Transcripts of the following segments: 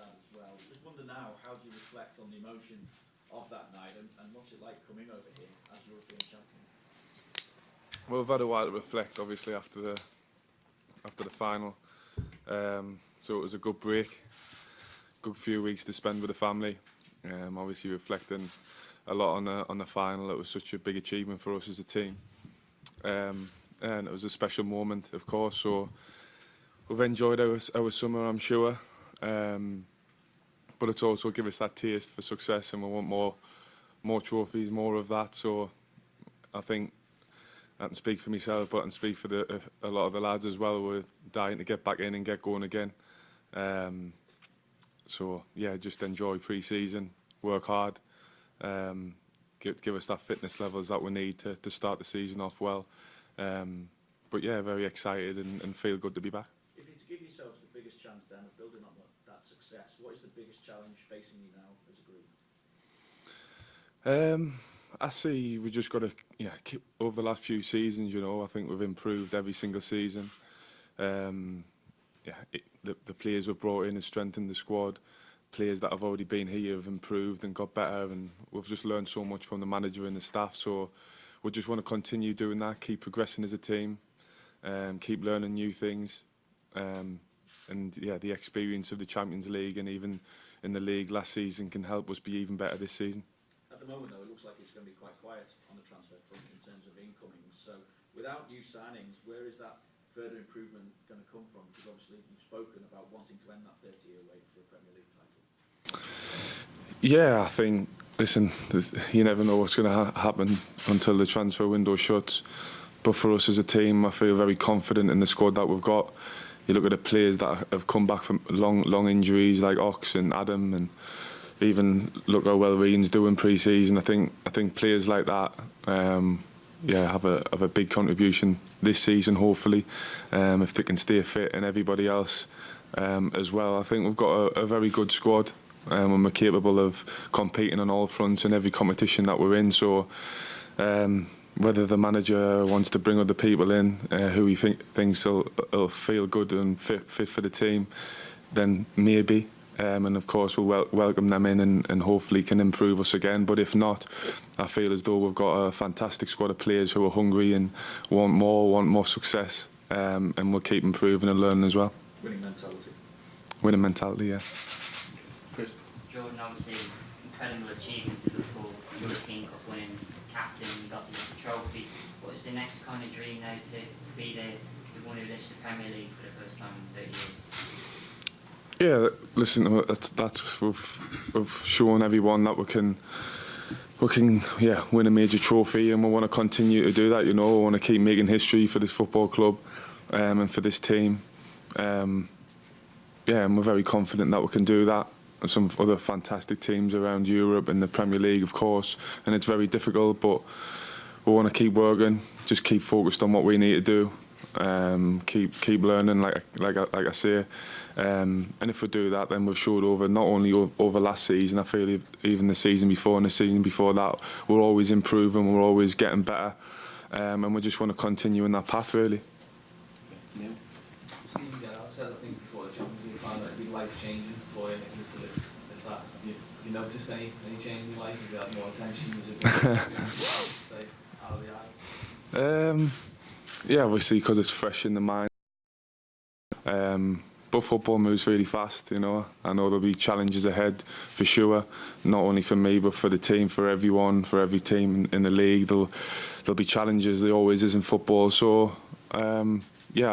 dad as well. Just wonder now, how do you reflect on the emotion of that night, and what's it like coming over here as European champion? Well, I've had a while to reflect, obviously, after the final. So it was a good break, good few weeks to spend with the family. Obviously reflecting a lot on the final. It was such a big achievement for us as a team, and it was a special moment, of course. So we've enjoyed our summer, I'm sure, but it's also given us that taste for success, and we want more trophies, more of that. So I think I can speak for myself, but I can speak for a lot of the lads as well. We're dying to get back in and get going again. So yeah, just enjoy pre-season, work hard, give us that fitness levels that we need to start the season off well. But yeah, very excited and feel good to be back. If you to give yourselves the biggest chance then of building on that success, what is the biggest challenge facing you now as a group? I see we just got to keep over the last few seasons. I think we've improved every single season. The players we've brought in have strengthened the squad. Players that have already been here have improved and got better, and we've just learned so much from the manager and the staff. So we just want to continue doing that, keep progressing as a team, keep learning new things, and yeah, the experience of the Champions League and even in the league last season can help us be even better this season. At the moment, though, it looks like it's going to be quite quiet on the transfer front in terms of incomings. So without new signings, where is that further improvement going to come from? Because obviously you've spoken about wanting to end that 30-year wait for a Premier League title. Yeah, I think, listen, you never know what's going to happen until the transfer window shuts. But for us as a team, I feel very confident in the squad that we've got. You look at the players that have come back from long injuries, like Ox and Adam, and even look how well Reen's doing pre-season. I think players like that, have a big contribution this season, hopefully, if they can stay fit, and everybody else as well. I think we've got a very good squad, and we're capable of competing on all fronts in every competition that we're in. So whether the manager wants to bring other people in who he thinks will feel good and fit for the team, then maybe. And of course we'll welcome them in and hopefully can improve us again. But if not, I feel as though we've got a fantastic squad of players who are hungry and want more success, and we'll keep improving and learning as well. Winning mentality. Winning mentality, yeah. Chris. Jordan, obviously incredible achievement for Liverpool, European Cup winning captain, you got to lift the trophy. What's the next kind of dream now to be the one who lifts the Premier League for the first time in 30 years? Yeah, listen, we've shown everyone that we can win a major trophy, and we want to continue to do that. We want to keep making history for this football club and for this team. And we're very confident that we can do that. And some other fantastic teams around Europe and the Premier League, of course, and it's very difficult, but we want to keep working, just keep focused on what we need to do, keep learning, like I say. And if we do that, then we've showed not only over last season, I feel even the season before and the season before that, we're always improving, we're always getting better, and we just want to continue in that path, really. Yeah. I said, I think before the Champions League final, it'd be life-changing for you. Is that, have you noticed any change in your life? Have you had more attention? Was it stay out of the eye? Yeah, obviously, because it's fresh in the mind. But football moves really fast, I know there'll be challenges ahead for sure, not only for me but for the team, for everyone, for every team in the league. There'll be challenges, there always is in football. So I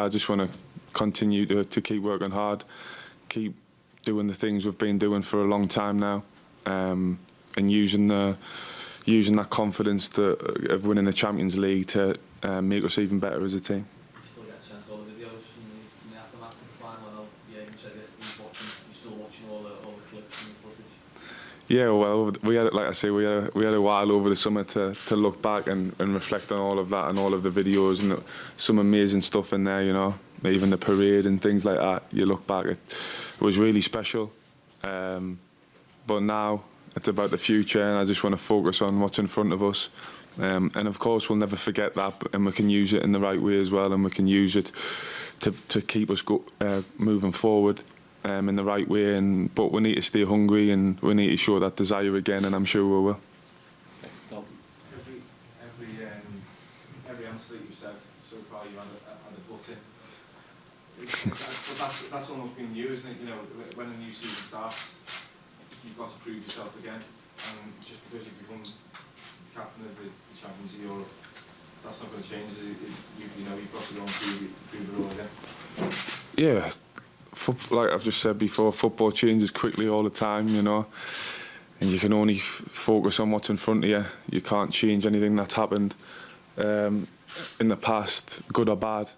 just want to continue to keep working hard, keep doing the things we've been doing for a long time now, and using that confidence of winning the Champions League to make us even better as a team. Yeah, well, we had, like I say, we had a while over the summer to look back and reflect on all of that and all of the videos, and some amazing stuff in there, even the parade and things like that. You look back, it was really special. But now it's about the future, and I just want to focus on what's in front of us. And of course, we'll never forget that, and we can use it in the right way as well, and we can use it to keep us moving forward. in the right way. But we need to stay hungry and we need to show that desire again, and I'm sure we will. Every answer that you've said so far, you had a butt in. But that's almost been you, isn't it? You know, when a new season starts, you've got to prove yourself again. And just because you've become captain of the Champions League, Europe, that's not going to change. You know, you've got to go and prove it all again. Yeah, like I've just said before, football changes quickly all the time, you know, and you can only focus on what's in front of you. You can't change anything that's happened in the past, good or bad.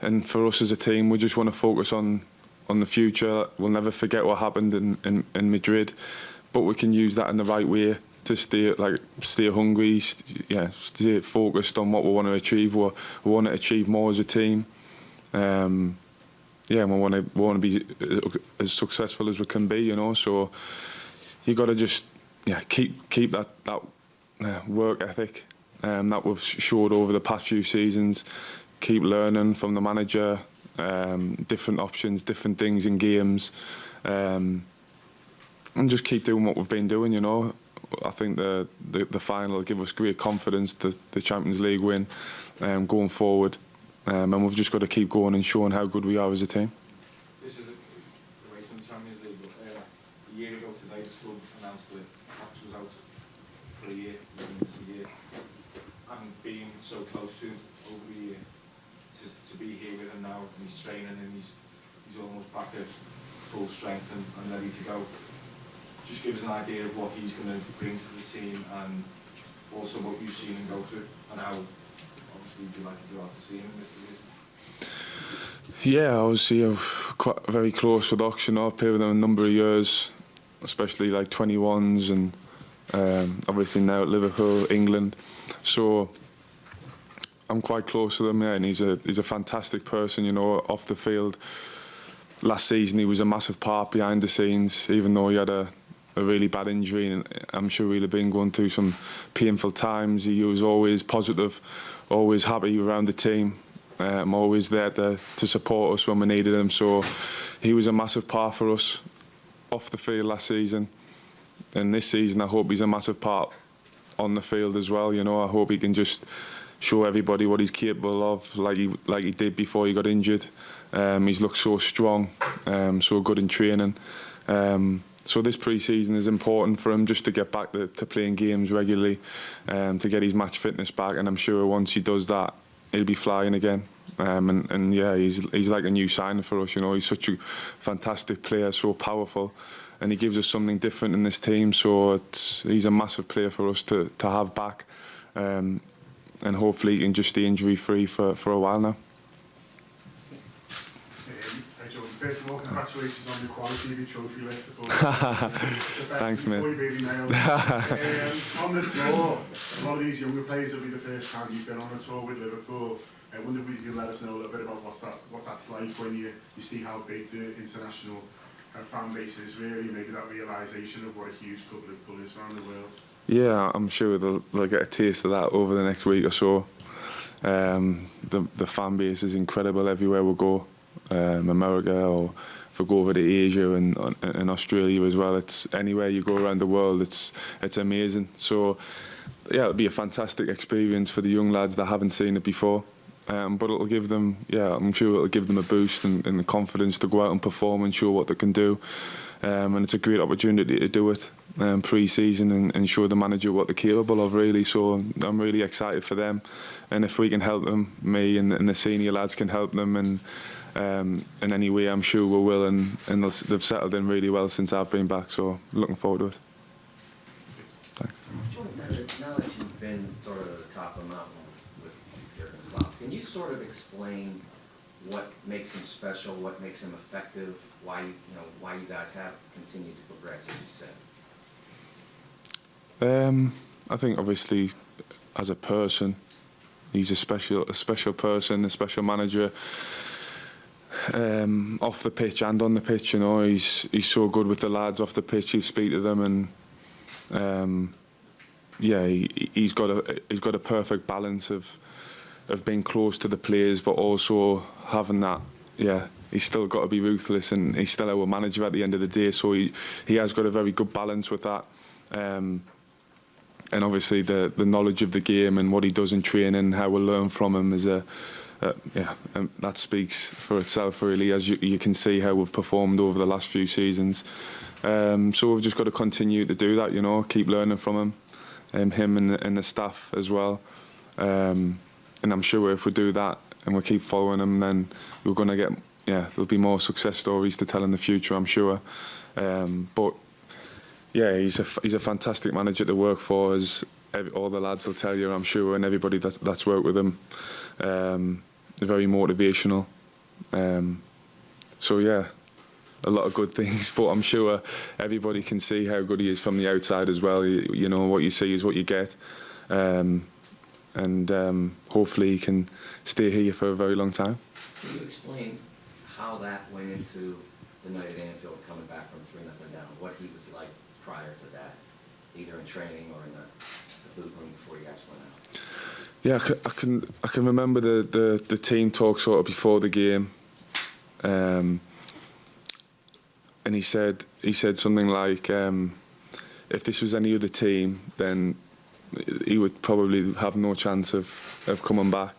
And for us as a team, we just want to focus on the future. We'll never forget what happened in Madrid, but we can use that in the right way to stay hungry, stay focused on what we want to achieve. We want to achieve more as a team. And we want to be as successful as we can be, you know. So you got to just keep that work ethic that we've showed over the past few seasons. Keep learning from the manager, different options, different things in games, and just keep doing what we've been doing, you know. I think the final will give us great confidence, the Champions League win, going forward. And we've just got to keep going and showing how good we are as a team. This is away from the Champions League, but a year ago today, the club announced that Max was out for a year, a year, and being so close to him over the year, to be here with him now, and he's training and he's almost back at full strength and ready to go. Just give us an idea of what he's going to bring to the team, and also what you've seen him go through, and how obviously you'd like to do out to see him in this position. Yeah, obviously I'm quite very close with Ox, you know. I've played with him a number of years, especially like 21s, and obviously now at Liverpool, England. So I'm quite close to him, yeah, and he's a fantastic person, you know, off the field. Last season he was a massive part behind the scenes, even though he had a really bad injury, and I'm sure he'd have been going through some painful times. He was always positive, always happy around the team, always there to support us when we needed him. So he was a massive part for us off the field last season, and this season I hope he's a massive part on the field as well. You know, I hope he can just show everybody what he's capable of, like he did before he got injured. He's looked so strong, so good in training. So this pre-season is important for him, just to get back to playing games regularly, to get his match fitness back, and I'm sure once he does that, he'll be flying again. And yeah, he's like a new signing for us, you know. He's such a fantastic player, so powerful, and he gives us something different in this team. So he's a massive player for us to have back, and hopefully he can just stay injury-free for a while now. First of all, congratulations on the quality of your trophy list. Thanks, mate. On the tour, a lot of these younger players will be the first time you've been on a tour with Liverpool. I wonder if you can let us know a little bit about what that's like when you see how big the international fan base is, really, maybe that realisation of what a huge club Liverpool is around the world. Yeah, I'm sure they'll get a taste of that over the next week or so. The fan base is incredible everywhere we go. America, or if we go over to Asia and Australia as well, it's anywhere you go around the world, it's amazing. So yeah, it'll be a fantastic experience for the young lads that haven't seen it before, but it'll give them, I'm sure it'll give them a boost and the confidence to go out and perform and show what they can do, and it's a great opportunity to do it pre-season and show the manager what they're capable of, really. So I'm really excited for them, and if we can help them, me and the senior lads can help them, and in any way I'm sure we will, and they've settled in really well since I've been back, so looking forward to it. Thanks. Now that you've been sort of at the top of the mountain with Jordan Klopp, can you sort of explain what makes him special, what makes him effective, why you guys have continued to progress, as you said? I think obviously as a person, he's a special person, a special manager. Off the pitch and on the pitch, you know, he's so good with the lads off the pitch. He'll speak to them, and he's got a perfect balance of being close to the players, but also having that he's still got to be ruthless, and he's still our manager at the end of the day. So he has got a very good balance with that. And obviously the knowledge of the game and what he does in training, how we'll learn from him is that speaks for itself really, as you can see how we've performed over the last few seasons. So we've just got to continue to do that, you know, keep learning from him and the staff as well. And I'm sure if we do that and we keep following him, then we're going to get, there'll be more success stories to tell in the future, I'm sure. But yeah, he's a fantastic manager to work for, as all the lads will tell you, I'm sure, and everybody that's worked with him. Very motivational. So yeah, a lot of good things, but I'm sure everybody can see how good he is from the outside as well. You know, what you see is what you get. And hopefully he can stay here for a very long time. Can you explain how that went into the night at Anfield, coming back from 3-0 down, what he was like prior to that, either in training or in the boot room before you guys went out? Yeah, I can remember the team talk sort of before the game, and he said something like, if this was any other team, then he would probably have no chance of coming back,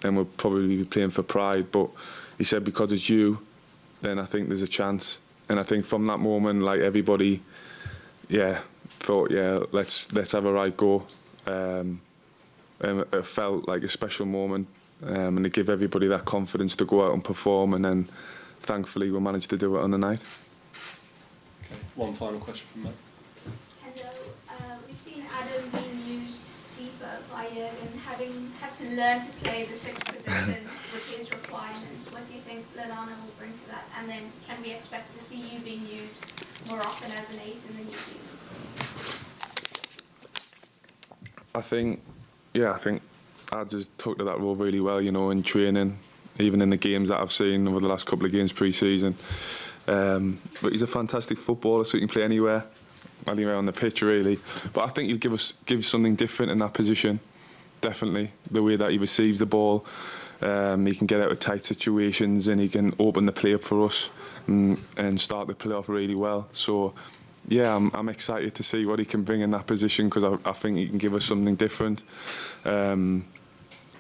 and would probably be playing for Pride. But he said, because it's you, then I think there's a chance. And I think from that moment, like, everybody, thought, let's have a right go. And it felt like a special moment, and it gave everybody that confidence to go out and perform. And then, thankfully, we managed to do it on the night. Okay, one final question from Matt. Hello, we've seen Adam being used deeper by Jurgen, having had to learn to play the sixth position with his requirements. What do you think Lallana will bring to that? And then can we expect to see you being used more often as an 8 in the new season? I think I just took to that role really well, you know, in training, even in the games that I've seen over the last couple of games pre-season. But he's a fantastic footballer, so he can play anywhere on the pitch, really. But I think he'll give something different in that position, definitely. The way that he receives the ball, he can get out of tight situations, and he can open the play up for us and start the play off really well. So, yeah, I'm excited to see what he can bring in that position, because I think he can give us something different.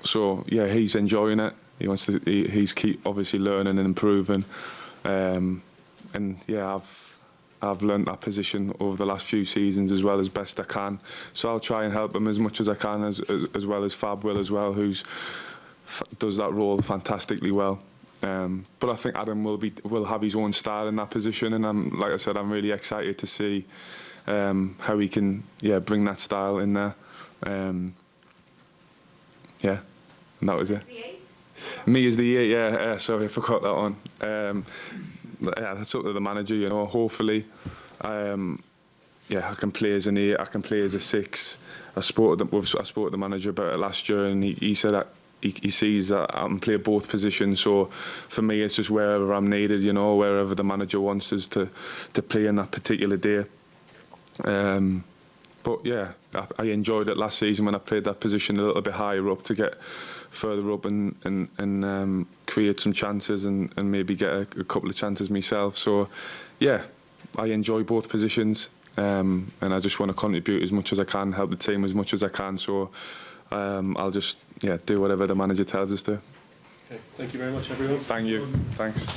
So, yeah, he's enjoying it. He's keep obviously learning and improving. And yeah, I've learnt that position over the last few seasons as well, as best I can. So I'll try and help him as much as I can, as well as Fab will as well, who does that role fantastically well. But I think Adam will have his own style in that position, and like I said, I'm really excited to see how he can bring that style in there. And that was it. The 8? Me as the 8, sorry, I forgot that one. That's up to the manager, you know. Hopefully, I can play as an 8, I can play as a 6. I spoke to the manager about it last year, and he said that he sees that I can play both positions. So for me, it's just wherever I'm needed, you know, wherever the manager wants us to play in that particular day. But yeah, I enjoyed it last season when I played that position a little bit higher up, to get further up and create some chances and maybe get a couple of chances myself. So yeah, I enjoy both positions, and I just want to contribute as much as I can, help the team as much as I can. So I'll just do whatever the manager tells us to. Okay, thank you very much, everyone. Thank you. Thanks.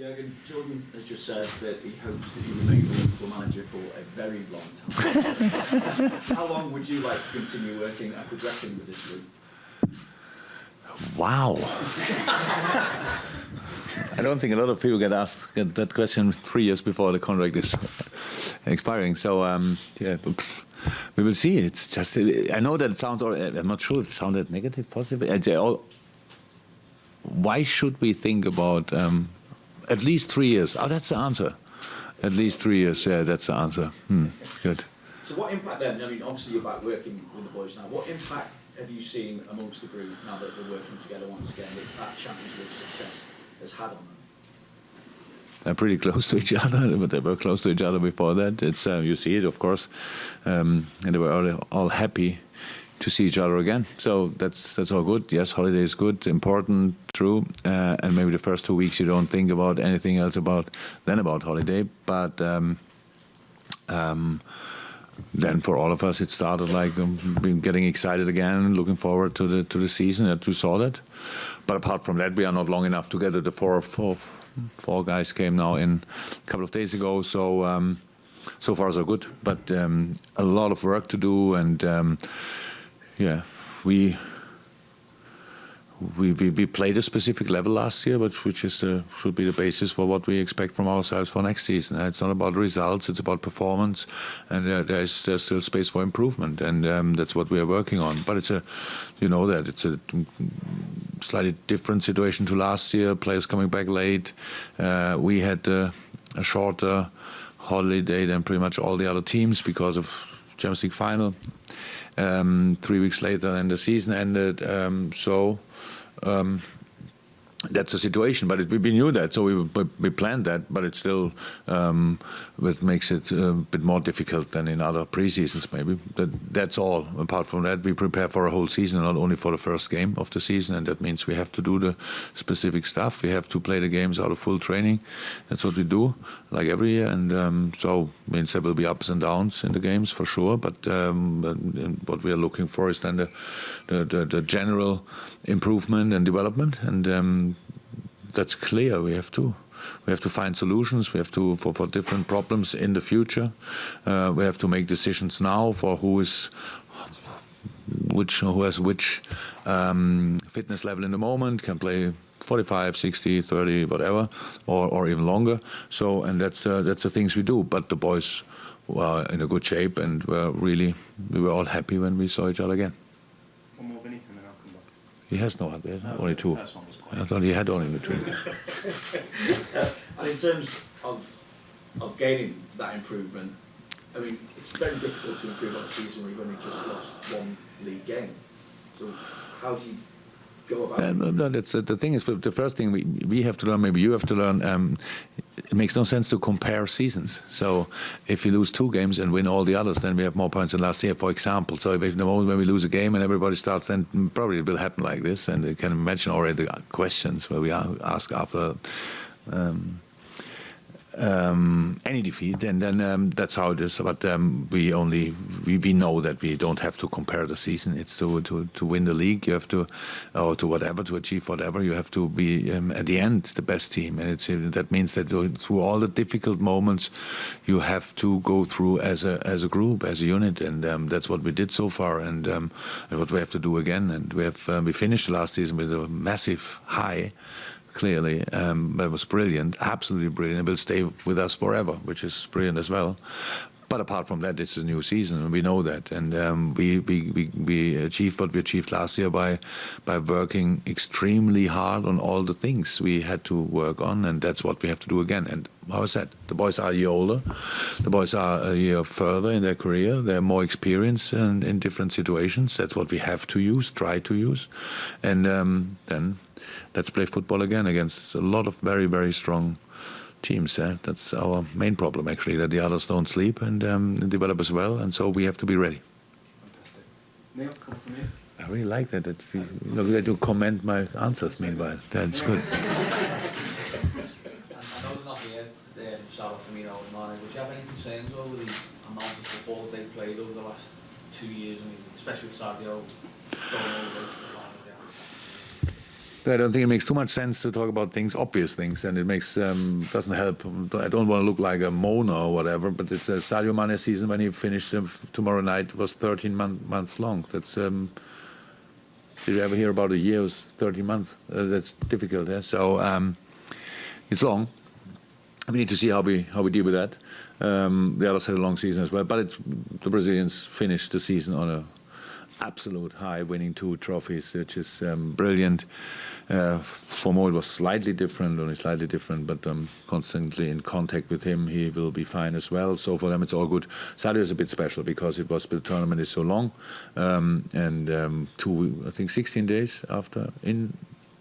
Jurgen, Jordan has just said that he hopes that you remain the Liverpool manager for a very long time. How long would you like to continue working and progressing with this league? Wow. I don't think a lot of people get asked that question 3 years before the contract is expiring. So, yeah, we will see. It's just, I know that it sounds, I'm not sure if it sounded negative, positive. Why should we think about at least 3 years? Oh, that's the answer. At least 3 years, yeah, that's the answer. Good. So what impact then, I mean, obviously you're back working with the boys now, what impact have you seen amongst the group now that they're working together once again, that Champions League success has had on them? They're pretty close to each other, but they were close to each other before that. It's you see it, of course, and they were all happy to see each other again. So that's all good. Yes, holiday is good, important, true, and maybe the first 2 weeks you don't think about anything else about holiday. But then for all of us, it started like getting excited again, looking forward to the season, and to saw that. But apart from that, we are not long enough together. The four guys came now in a couple of days ago, so so far so good. But a lot of work to do, and yeah, we played a specific level last year, but which is should be the basis for what we expect from ourselves for next season. It's not about results; it's about performance, and there's still space for improvement, and that's what we are working on. But it's it's a slightly different situation to last year. Players coming back late. We had a shorter holiday than pretty much all the other teams because of Champions League final. 3 weeks later, and the season ended. That's the situation, but we knew that, so we planned that, but it's still what makes it a bit more difficult than in other pre-seasons maybe. That's all. Apart from that, we prepare for a whole season, not only for the first game of the season, and that means we have to do the specific stuff. We have to play the games out of full training. That's what we do, like every year, and so means there will be ups and downs in the games for sure, but what we are looking for is then the general improvement and development, and that's clear. We have to find solutions. We have to for different problems in the future. We have to make decisions now for who has which fitness level in the moment, can play 45, 60, 30, whatever, or even longer. So, and that's the things we do. But the boys were in a good shape, and we were all happy when we saw each other again. One more, Vinny, and then I'll come back. He has only two. I thought he had only between. And in terms of gaining that improvement, I mean, it's very difficult to improve on a season where you've only just lost one league game. So how do you go about it? No, that's the thing is, the first thing we have to learn, maybe you have to learn, it makes no sense to compare seasons. So if you lose 2 games and win all the others, then we have more points than last year, for example. So if the moment when we lose a game and everybody starts, then probably it will happen like this. And you can imagine already the questions where we ask after any defeat, and then that's how it is. But we know that we don't have to compare the season. It's to win the league. You have to, or to whatever, to achieve whatever. You have to be at the end the best team, and that means that through all the difficult moments, you have to go through as a group, as a unit, and that's what we did so far, and what we have to do again. And we finished last season with a massive high. Clearly, but it was brilliant, absolutely brilliant. It will stay with us forever, which is brilliant as well. But apart from that, it's a new season, and we know that. And we achieved what we achieved last year by working extremely hard on all the things we had to work on, and that's what we have to do again. And how I said, the boys are a year older, the boys are a year further in their career, they're more experienced in different situations. That's what we have to use, try to use, and then let's play football again against a lot of very, very strong teams. That's our main problem, actually, that the others don't sleep and develop as well, and so we have to be ready. Fantastic. Neil, come from you. I really like that you do comment my answers, meanwhile. That's good. I know they're not here, Sarah, Firmino and Mane, would you have any concerns over the amount of football they've played over the last 2 years, I mean, especially with Sadio going all the way to the final? I don't think it makes too much sense to talk about obvious things, and it makes doesn't help. I don't want to look like a moaner or whatever, but it's a Sadio Mane season when he finished tomorrow night was 13 months long. That's did you ever hear about a year? It was 13 months. That's difficult. Yeah? So it's long. We need to see how we deal with that. The others had a long season as well, but the Brazilians finished the season on a absolute high, winning 2 trophies, which is brilliant. For Mo, it was slightly different, but constantly in contact with him, he will be fine as well. So for them, it's all good. Sadio is a bit special because the tournament is so long, and I think 16 days after.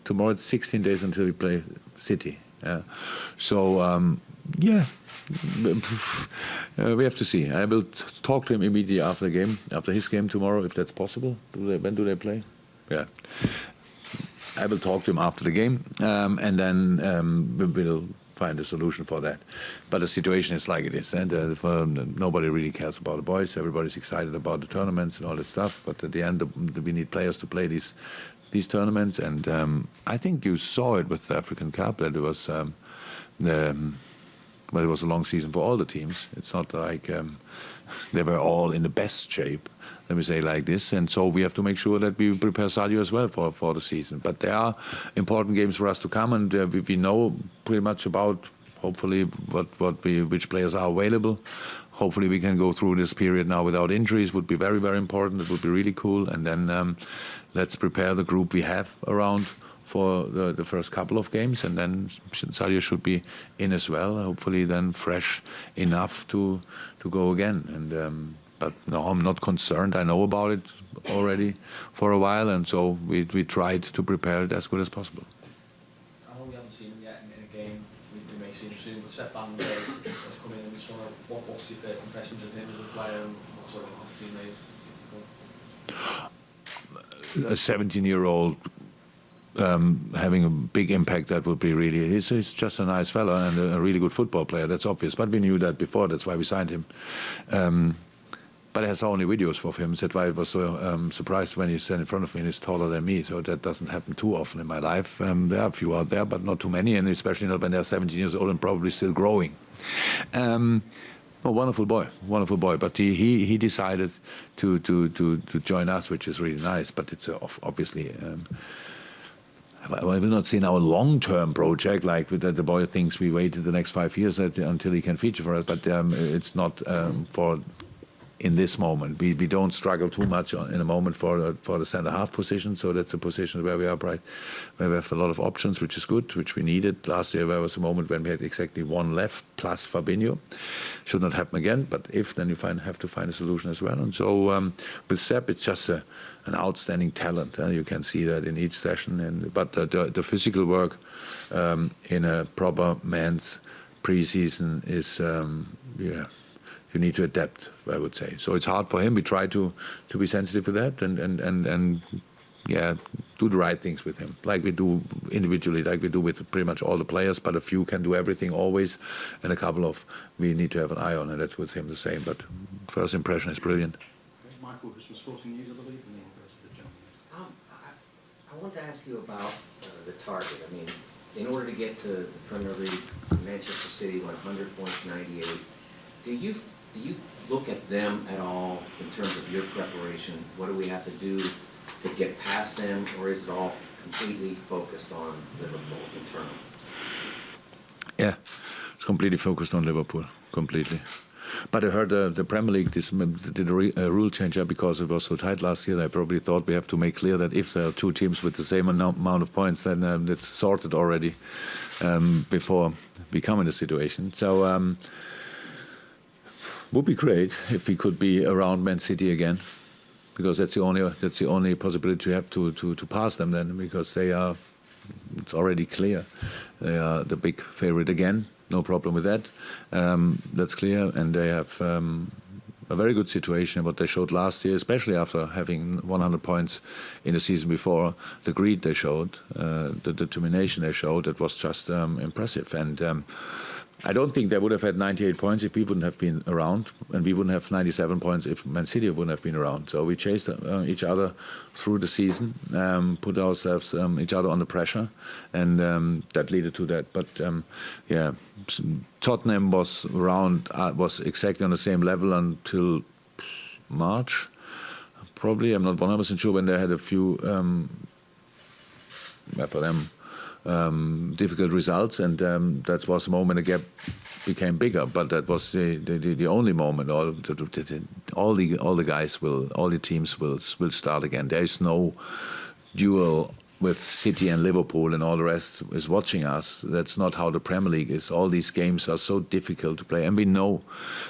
Tomorrow, it's 16 days until we play City. So yeah. We have to see. I will talk to him immediately after his game tomorrow, if that's possible. When do they play? Yeah. I will talk to him after the game, and then we'll find a solution for that. But the situation is like it is, and nobody really cares about the boys. Everybody's excited about the tournaments and all that stuff, but at the end, we need players to play these tournaments, and I think you saw it with the African Cup, that it was but it was a long season for all the teams. It's not like they were all in the best shape, let me say like this. And so we have to make sure that we prepare Sadio as well for the season. But there are important games for us to come, and we know pretty much about, hopefully, which players are available. Hopefully we can go through this period now without injuries. Would be very, very important. It would be really cool. And then let's prepare the group we have around for the first couple of games, and then Sadio should be in as well, hopefully then fresh enough to go again. And but no, I'm not concerned. I know about it already for a while, and so we tried to prepare it as good as possible. I know we haven't seen him yet in a game. We may see him soon, but Sepp Van has come in the summer. What's your first impressions of him as a player, and what sort of teammate? A 17-year-old having a big impact, that would be really, he's just a nice fella and a really good football player, that's obvious, but we knew that before, that's why we signed him. But I saw only videos of him, that's why I was so surprised when he stood in front of me and he's taller than me, so that doesn't happen too often in my life. There are a few out there, but not too many, and especially not when they're 17 years old and probably still growing. A wonderful boy, but he decided to join us, which is really nice, but it's obviously I will not say now a long-term project like the boy thinks we waited the next 5 years until he can feature for us, but it's not for in this moment. We don't struggle too much in a moment for the centre-half position, so that's a position where we are where we have a lot of options, which is good, which we needed. Last year there was a moment when we had exactly one left, plus Fabinho. Should not happen again, but if, then you have to find a solution as well. And so with Sepp, it's just an outstanding talent. You can see that in each session. But the physical work in a proper man's pre-season is, you need to adapt, I would say. So it's hard for him. We try to be sensitive to that and do the right things with him, like we do individually, like we do with pretty much all the players, but a few can do everything always, and a couple of we need to have an eye on, and that's with him the same. But first impression is brilliant. Michael, who's from Sporting News, I believe, and then the rest of the gentlemen. I want to ask you about the target. I mean, in order to get to the Premier League, Manchester City went 100 points, 98. Do you look at them at all in terms of your preparation? What do we have to do to get past them, or is it all completely focused on Liverpool internally? Yeah, it's completely focused on Liverpool, completely. But I heard the Premier League did a rule change because it was so tight last year. I probably thought we have to make clear that if there are two teams with the same amount of points, then it's sorted already before we come in the situation. So would be great if we could be around Man City again, because that's the only possibility you have to pass them then, because it's already clear they are the big favorite again. No problem with that. That's clear, and they have a very good situation. What they showed last year, especially after having 100 points in the season before, the greed they showed, the determination they showed, it was just impressive. And I don't think they would have had 98 points if we wouldn't have been around, and we wouldn't have 97 points if Man City wouldn't have been around. So we chased each other through the season, put ourselves each other under pressure, and that led to that. But yeah, Tottenham was around, was exactly on the same level until March. Probably, I'm not 100% sure when they had a few, for them, difficult results, and that was the moment the gap became bigger. But that was the only moment. All the guys all the teams will start again. There is no duel with City and Liverpool and all the rest is watching us. That's not how the Premier League is. All these games are so difficult to play, and we know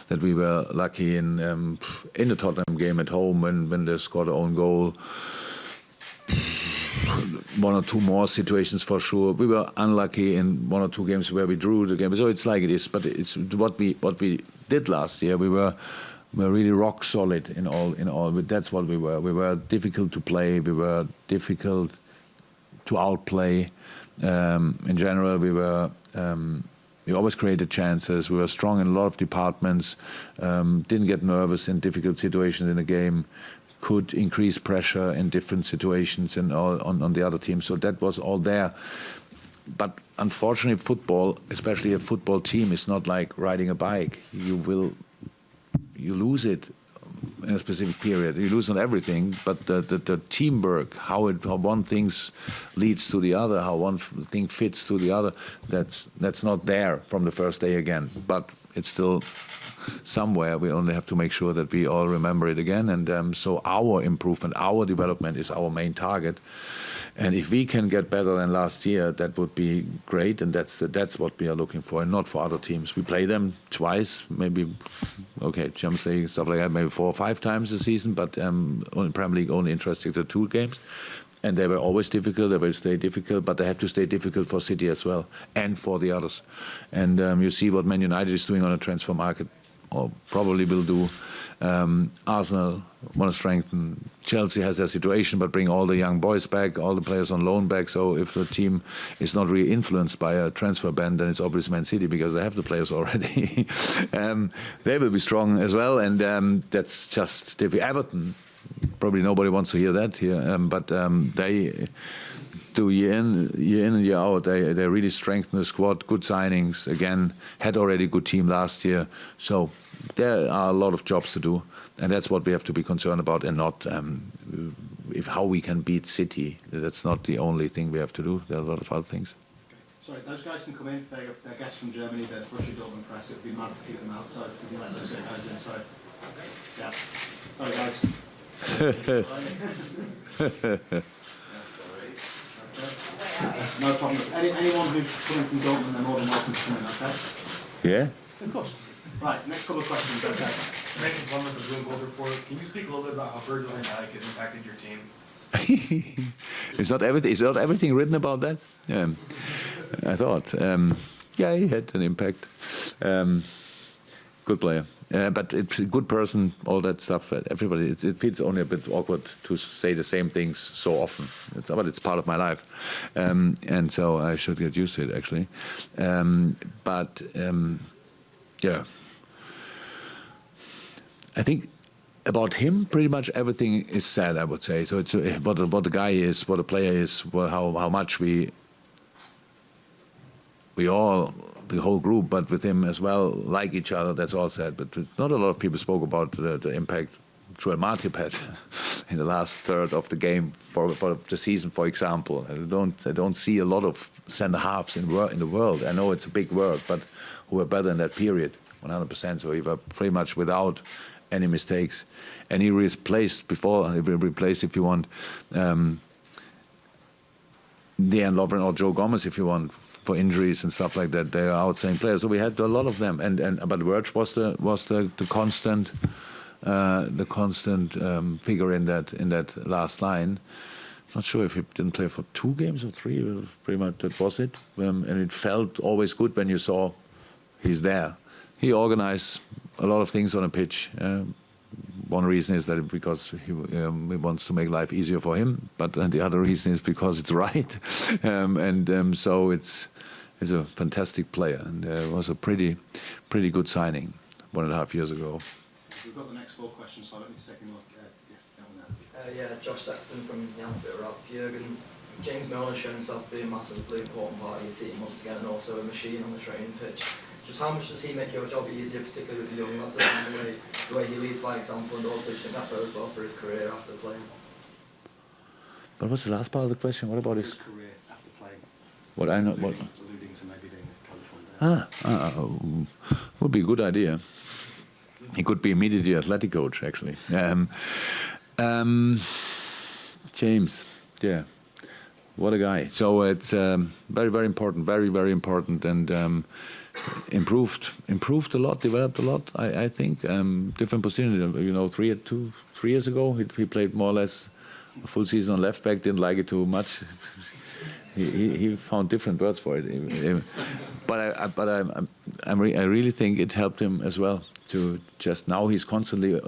that we were lucky in the Tottenham game at home when they scored their own goal. One or two more situations for sure. We were unlucky in one or two games where we drew the game. So it's like it is. But it's what we did last year. We were really rock solid in all. That's what we were. We were difficult to play. We were difficult to outplay. In general, we always created chances. We were strong in a lot of departments. Didn't get nervous in difficult situations in the game. Could increase pressure in different situations and all on the other team. So that was all there. But unfortunately, football, especially a football team, is not like riding a bike. You lose it in a specific period. You lose on everything, but the teamwork, how one thing leads to the other, how one thing fits to the other, that's not there from the first day again. But it's still somewhere. We only have to make sure that we all remember it again. And so our improvement, our development is our main target. And if we can get better than last year, that would be great. And that's what we are looking for, and not for other teams. We play them twice, maybe, okay, Champions League, stuff like that, maybe 4 or 5 times a season. But in Premier League, only interested in 2 games. And they were always difficult, they will stay difficult, but they have to stay difficult for City as well, and for the others. And you see what Man United is doing on the transfer market, or probably will do. Arsenal want to strengthen. Chelsea has their situation, but bring all the young boys back, all the players on loan back. So if the team is not really influenced by a transfer ban, then it's obviously Man City, because they have the players already. They will be strong as well, and that's just Everton. Probably nobody wants to hear that here, but they do year in and year out. They really strengthen the squad. Good signings again. Had already a good team last year. So there are a lot of jobs to do, and that's what we have to be concerned about, and not how we can beat City. That's not the only thing we have to do. There are a lot of other things. Sorry, those guys can come in. They're guests from Germany. They're Borussia Dortmund press. It would be mad to keep them outside. Would you let those guys in? Sorry. Yeah. Sorry, guys. No problem. Anyone who's coming from Dortmund, they're more than welcome to come in, okay? Yeah? Of course. Right, next couple of questions, okay. Next one with the Blue Gold Report. Can you speak a little bit about how Virgil van Dijk has impacted your team? Is not everything written about that? Yeah. I thought. Yeah, he had an impact. Good player. But it's a good person, all that stuff. Everybody, it feels only a bit awkward to say the same things so often. But it's part of my life. And so I should get used to it, actually. Yeah. I think about him, pretty much everything is said, I would say. So it's what the guy is, what a player is, how much we all, the whole group, but with him as well, like each other, that's all said. But not a lot of people spoke about the impact Joel Matip had in the last third of the game for the season, for example. I don't see a lot of centre-halves in the world. I know it's a big word, but who were better in that period, 100%. So he was pretty much without any mistakes. And he replaced, if you want, Dejan Lovren or Joe Gomez, if you want, for injuries and stuff like that. They are outstanding players. So we had a lot of them. But Wirtz was the constant figure in that last line. Not sure if he didn't play for 2 games or 3. Pretty much that was it. And it felt always good when you saw he's there. He organized a lot of things on a pitch. One reason is that because he wants to make life easier for him, but the other reason is because it's right. So it's He's a fantastic player, and was a pretty good signing 1.5 years ago. We've got the next 4 questions, so I don't need to take any more. Yes, down there. Yeah, Josh Sexton from the Outfit Up. Jurgen, James Milner's shown himself to be a massively important part of your team once again, and also a machine on the training pitch. Just how much does he make your job easier, particularly with the young lads, and the way he leads by example, and also do you think that bodes well for his career after playing? What was the last part of the question? What about his career after playing? What I know? What? Alluding to maybe being a coach one day. Would be a good idea. He could be immediately athletic coach, actually. James, yeah, what a guy. So it's very important, very important, and improved a lot, developed a lot. I think different positions. You know, 3 years ago, he played more or less a full season on left back. Didn't like it too much. He found different words for it. But I really think it helped him as well. To just now he's constantly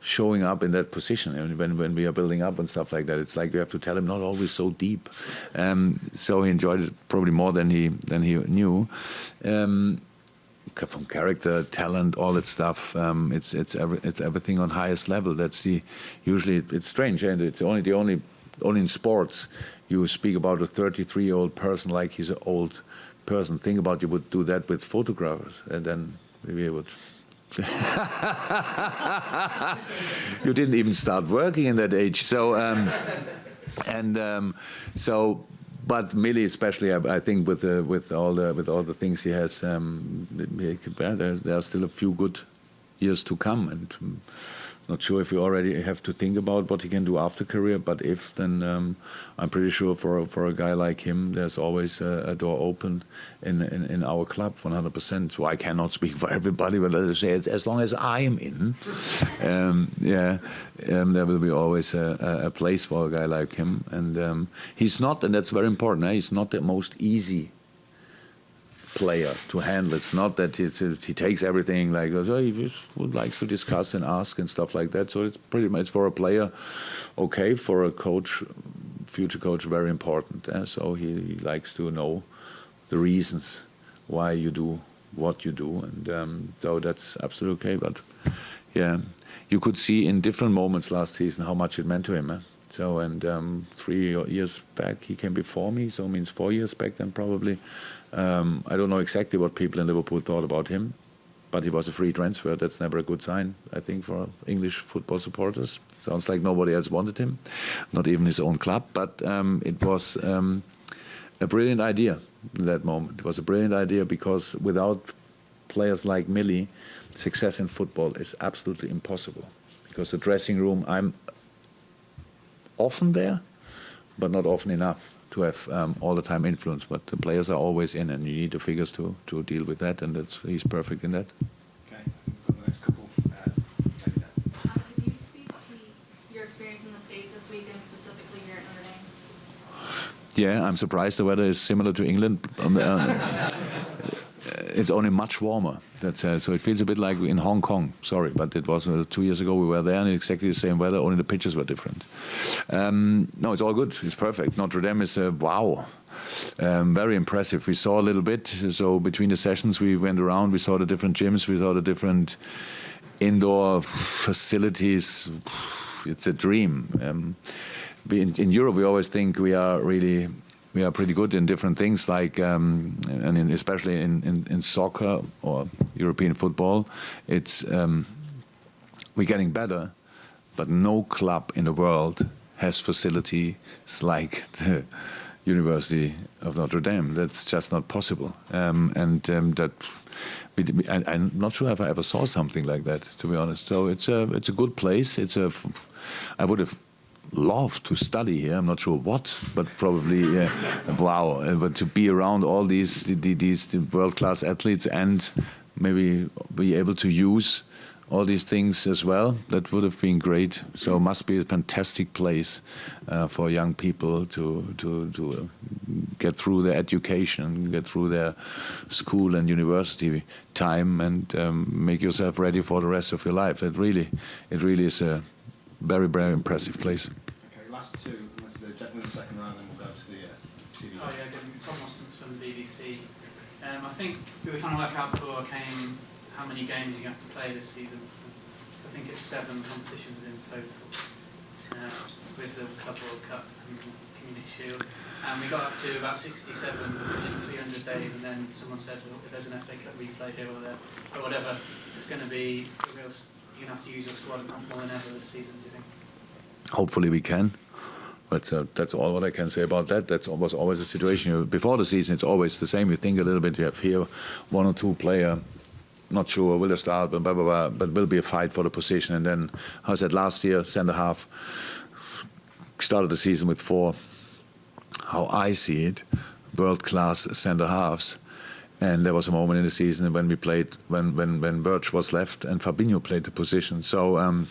showing up in that position, and when we are building up and stuff like that, it's like you have to tell him not always so deep. So he enjoyed it probably more than he knew. From character, talent, all that stuff, it's everything on highest level. That's usually it's strange, and it's only in sports you speak about a 33-year-old person like he's an old person. Think about you would do that with photographers, and then maybe it would. You didn't even start working in that age, so but Millie especially, I think with all the things he has, there are still a few good years to come, and not sure if you already have to think about what he can do after career, but if, then I'm pretty sure for a guy like him, there's always a door open in our club, 100%. So I cannot speak for everybody, but as I say, as long as I am in, there will be always a place for a guy like him. And he's not, and that's very important, he's not the most easy player to handle. It's not that he takes everything like, oh, he just would like to discuss and ask and stuff like that. So it's pretty much for a player, okay. For a coach, future coach, very important. So he likes to know the reasons why you do what you do, and so that's absolutely okay. But yeah, you could see in different moments last season how much it meant to him. So, and 3 years back he came before me, so it means 4 years back then probably. I don't know exactly what people in Liverpool thought about him, but he was a free transfer. That's never a good sign, I think, for English football supporters. Sounds like nobody else wanted him, not even his own club. But it was a brilliant idea in that moment. It was a brilliant idea because without players like Millie, success in football is absolutely impossible. Because the dressing room, I'm often there, but not often enough to have all the time influence, but the players are always in, and you need the figures to deal with that, and he's perfect in that. Okay, for the next couple, maybe that. Can you speak to your experience in the States this week, and specifically here at Notre Dame? Yeah, I'm surprised the weather is similar to England. It's only much warmer. So it feels a bit like in Hong Kong. Sorry, but it was 2 years ago we were there, and exactly the same weather, only the pitches were different. No, it's all good. It's perfect. Notre Dame is wow. Very impressive. We saw a little bit. So between the sessions we went around, we saw the different gyms, we saw the different indoor facilities. It's a dream. In Europe, we always think we are pretty good in different things, like and especially in soccer or European football. It's we're getting better, but no club in the world has facilities like the University of Notre Dame. That's just not possible. I'm not sure if I ever saw something like that, to be honest. So it's a good place. I would have loved to study here. I'm not sure what, but probably wow. But to be around all these world-class athletes and maybe be able to use all these things as well, that would have been great. So it must be a fantastic place for young people to get through their education, get through their school and university time, and make yourself ready for the rest of your life. It really is a very, very impressive place. Okay, last two, unless the gentleman in the second round, then we'll go to the TV. Oh yeah, Tom Austin from the BBC. I think we were trying to work out before I came how many games you have to play this season. I think it's 7 competitions in total, with the Club World Cup and Community Shield. And we got up to about 67 in 300 days, and then someone said, well, if there's an FA Cup replay here or there, or whatever, it's going to be a real, you're going to have to use your squad more than ever this season, do you think? Hopefully we can. But that's all what I can say about that. That was always a situation. Before the season, it's always the same. You think a little bit, you have here 1 or 2 player, not sure, will they start, but blah, blah, blah, but will be a fight for the position. And then, how I said, last year, centre-half, started the season with 4, how I see it, world-class centre-halves. And there was a moment in the season when we played, when Birch was left and Fabinho played the position. So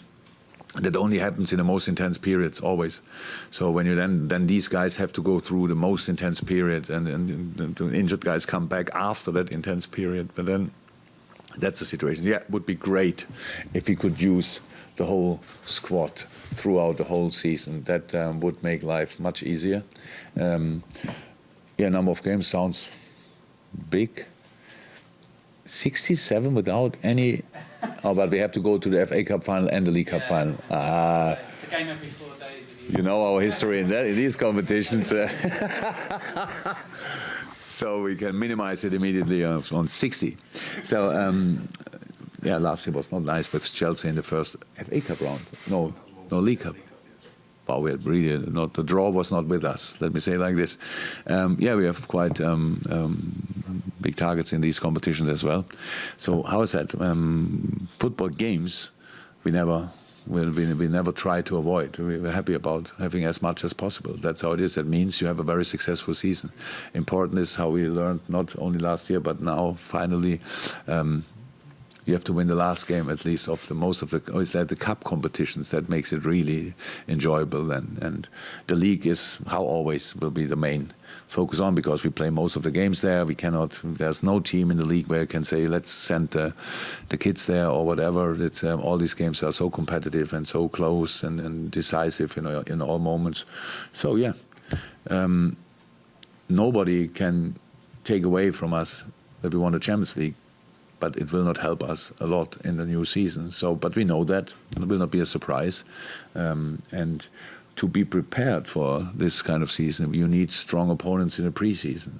that only happens in the most intense periods, always. So when you then these guys have to go through the most intense period, and the injured guys come back after that intense period. But then that's the situation. Yeah, it would be great if we could use the whole squad throughout the whole season. That would make life much easier. Yeah, number of games sounds big. 67 without any. Oh, but we have to go to the FA Cup final and the League Cup final. It's a game every 4 days. You know our history in these competitions. So we can minimize it immediately on 60. So, yeah, last year was not nice with Chelsea in the first FA Cup round. No League Cup. But we had really not, the draw was not with us. Let me say it like this. Yeah, we have quite big targets in these competitions as well. So how is that? Football games, we never try to avoid. We're happy about having as much as possible. That's how it is. That means you have a very successful season. Important is how we learned not only last year but now finally. You have to win the last game at least of the cup competitions. That makes it really enjoyable, and the league is how always will be the main focus on, because we play most of the games there. There's no team in the league where you can say let's send the kids there or whatever. It's all these games are so competitive and so close and decisive in all moments. So yeah, nobody can take away from us that we won the Champions League. But it will not help us a lot in the new season. So, but we know that it will not be a surprise. And to be prepared for this kind of season, you need strong opponents in the preseason.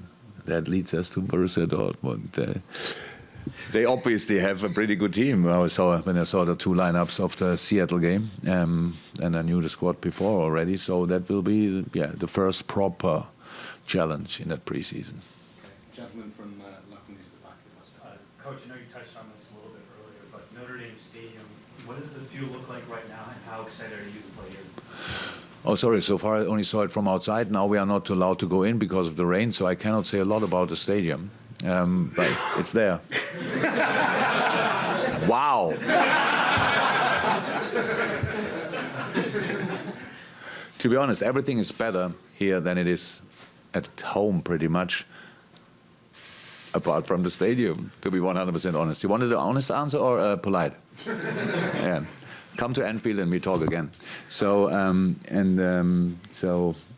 That leads us to Borussia Dortmund. They obviously have a pretty good team. When I saw the 2 lineups of the Seattle game, and I knew the squad before already. So that will be the first proper challenge in that preseason. Gentleman from Coach, I know you touched on this a little bit earlier, but Notre Dame Stadium, what does the view look like right now, and how excited are you to play here? Oh, sorry, so far I only saw it from outside. Now we are not allowed to go in because of the rain, so I cannot say a lot about the stadium. But it's there. Wow! To be honest, everything is better here than it is at home, pretty much. Apart from the stadium, to be 100% honest. You wanted an honest answer or polite? Yeah. Come to Anfield and we talk again. So,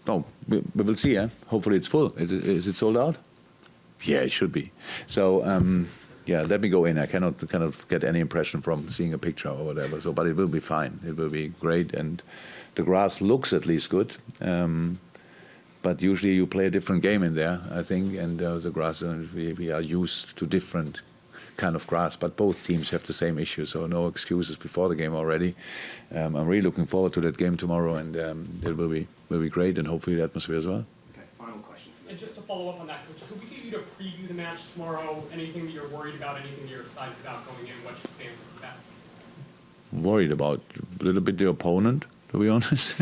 no, we will see. Hopefully it's full. Is it sold out? Yeah, it should be. So, yeah, let me go in. I cannot kind of get any impression from seeing a picture or whatever. So, but it will be fine. It will be great, and the grass looks at least good. But usually you play a different game in there, I think, and the grass, we are used to different kind of grass, but both teams have the same issue, so no excuses before the game already. I'm really looking forward to that game tomorrow, and it will be great, and hopefully the atmosphere as well. Okay, final question. And just to follow up on that, Coach, could we get you to preview the match tomorrow? Anything that you're worried about, anything that you're excited about going in, what your fans expect? Worried about a little bit the opponent, to be honest.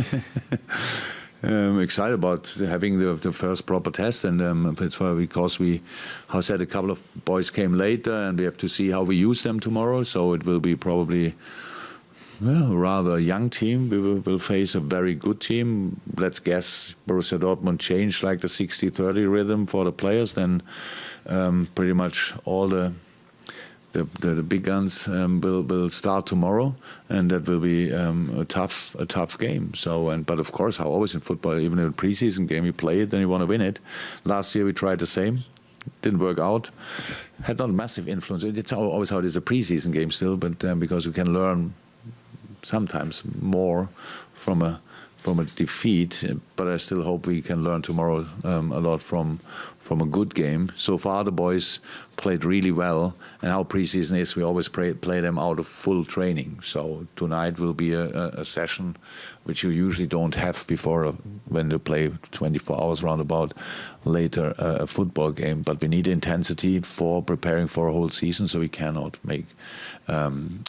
Excited about having the first proper test, and it's why, because I said, a couple of boys came later, and we have to see how we use them tomorrow. So it will be probably a rather young team. We will face a very good team. Let's guess Borussia Dortmund changed like the 60-30 rhythm for the players. Then pretty much all the big guns will start tomorrow, and that will be a tough game. So, but of course, how always in football, even in a preseason game, you play it, then you want to win it. Last year we tried the same. didn't work out. Had not a massive influence. It's always how it is a preseason game still, but because you can learn sometimes more from a defeat, but I still hope we can learn tomorrow a lot from a good game. So far, the boys played really well, and how preseason is, we always play them out of full training. So tonight will be a session which you usually don't have before when you play 24 hours roundabout later a football game. But we need intensity for preparing for a whole season, so we cannot make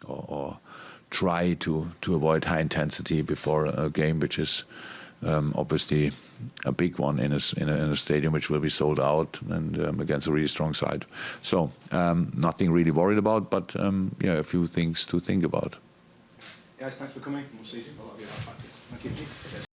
or try to avoid high intensity before a game which is obviously a big one in a stadium which will be sold out and against a really strong side. So nothing really worried about, but yeah, a few things to think about. Guys, thanks for coming. We'll see you. Thank you.